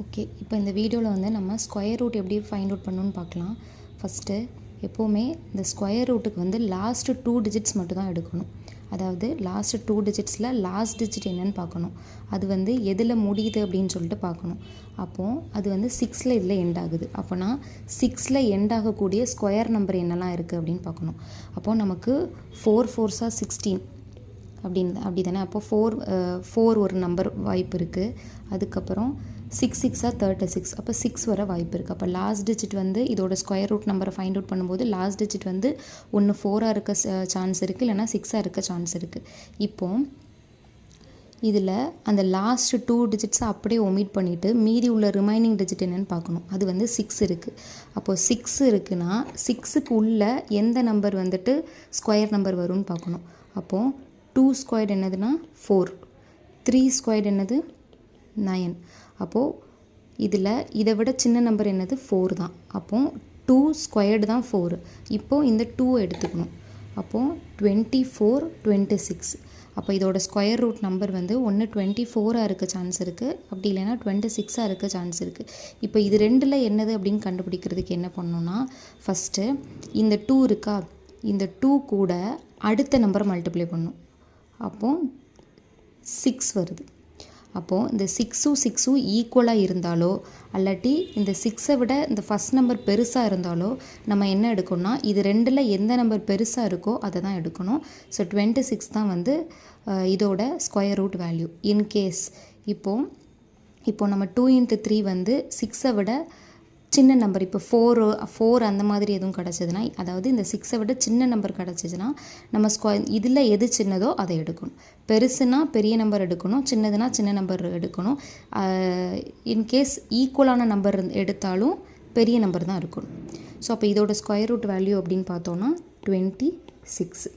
Okay, இப்போ இந்த வீடியோவில் வந்து நம்ம ஸ்கொயர் ரூட் எப்படி ஃபைண்ட் அவுட் பண்ணணும்னு பார்க்கலாம். ஃபஸ்ட்டு எப்போவுமே இந்த ஸ்கொயர் ரூட்டுக்கு வந்து லாஸ்ட்டு 2 டிஜிட்ஸ் மட்டும் தான் எடுக்கணும். அதாவது லாஸ்ட்டு 2 டிஜிட்ஸில் லாஸ்ட் டிஜிட் என்னன்னு பார்க்கணும். அது வந்து எதில் முடியுது அப்படின்னு சொல்லிட்டு பார்க்கணும். அப்போது அது வந்து 6ல் இதில் எண்ட் ஆகுது. அப்போனா 6ல் எண்ட் ஆகக்கூடிய ஸ்கொயர் நம்பர் என்னெல்லாம் இருக்குது அப்படின்னு பார்க்கணும். அப்போது நமக்கு 4 4s are 16 அப்படி தானே. அப்போ 4 ஒரு நம்பர் வாய்ப்பு இருக்குது. அதுக்கப்புறம் 6 6 are 36. அப்போ 6 வர வாய்ப்பு இருக்குது. அப்போ லாஸ்ட் டிஜிட் வந்து இதோட ஸ்கொயர் ரூட் நம்பரை ஃபைண்ட் அவுட் பண்ணும்போது லாஸ்ட் டிஜிட் வந்து ஒன்று 4ஆக இருக்க சான்ஸ் இருக்குது, இல்லைனா 6ஆக இருக்க சான்ஸ் இருக்குது. இப்போது இதில் அந்த லாஸ்ட் 2 டிஜிட்ஸை அப்படியே ஒமிட் பண்ணிவிட்டு மீதி உள்ள ரிமைனிங் டிஜிட் என்னென்னு பார்க்கணும். அது வந்து 6 இருக்குது. அப்போது 6 இருக்குன்னா 6க்கு உள்ள எந்த நம்பர் வந்துட்டு ஸ்கொயர் நம்பர் வரும்னு பார்க்கணும். அப்போது 2 ஸ்கொயர்டு என்னதுன்னா 4, 3 ஸ்கொயர்டு என்னது 9. அப்போது இதில் இதை விட சின்ன நம்பர் என்னது 4 தான். அப்போது 2 ஸ்கொயர்டு தான் 4. இப்போது இந்த 2 எடுத்துக்கணும். அப்போது 24 26. அப்போ இதோட ஸ்கொயர் ரூட் நம்பர் வந்து ஒன்று 24ஆக இருக்க சான்ஸ் இருக்குது, அப்படி இல்லைன்னா 26ஆக இருக்க சான்ஸ் இருக்குது. இப்போ இது ரெண்டில் என்னது அப்படின்னு கண்டுபிடிக்கிறதுக்கு என்ன பண்ணணும்னா, ஃபஸ்ட்டு இந்த 2 இருக்கா, இந்த 2 கூட அடுத்த நம்பரை மல்டிப்ளை பண்ணணும். அப்போது 6 வருது. அப்போது இந்த 6ம் 6ம் ஈக்குவலாக இருந்தாலோ அல்லாட்டி இந்த 6ஐ விட இந்த ஃபஸ்ட் நம்பர் பெருசாக இருந்தாலோ நம்ம என்ன எடுக்கணும்னா, இது ரெண்டில் எந்த நம்பர் பெருசாக இருக்கோ அதை தான் எடுக்கணும். ஸோ 26 தான் வந்து இதோட ஸ்கொயர் ரூட் வேல்யூ. இன்கேஸ் இப்போது நம்ம 2 × 3 வந்து 6ஐ விட சின்ன நம்பர், இப்போ 4 அந்த மாதிரி எதுவும் கிடச்சிதுன்னா, அதாவது இந்த 6ஐ விட சின்ன நம்பர் கிடச்சிச்சின்னா நம்ம இதில் எது சின்னதோ அதை எடுக்கணும். பெருசுனா பெரிய நம்பர் எடுக்கணும், சின்னதுனா சின்ன நம்பர் எடுக்கணும். இன்கேஸ் ஈக்குவலான நம்பர் எடுத்தாலும் பெரிய நம்பர் தான் இருக்கணும். ஸோ அப்போ இதோட ஸ்கொயர் ரூட் வேல்யூ அப்படின்னு பார்த்தோன்னா 26.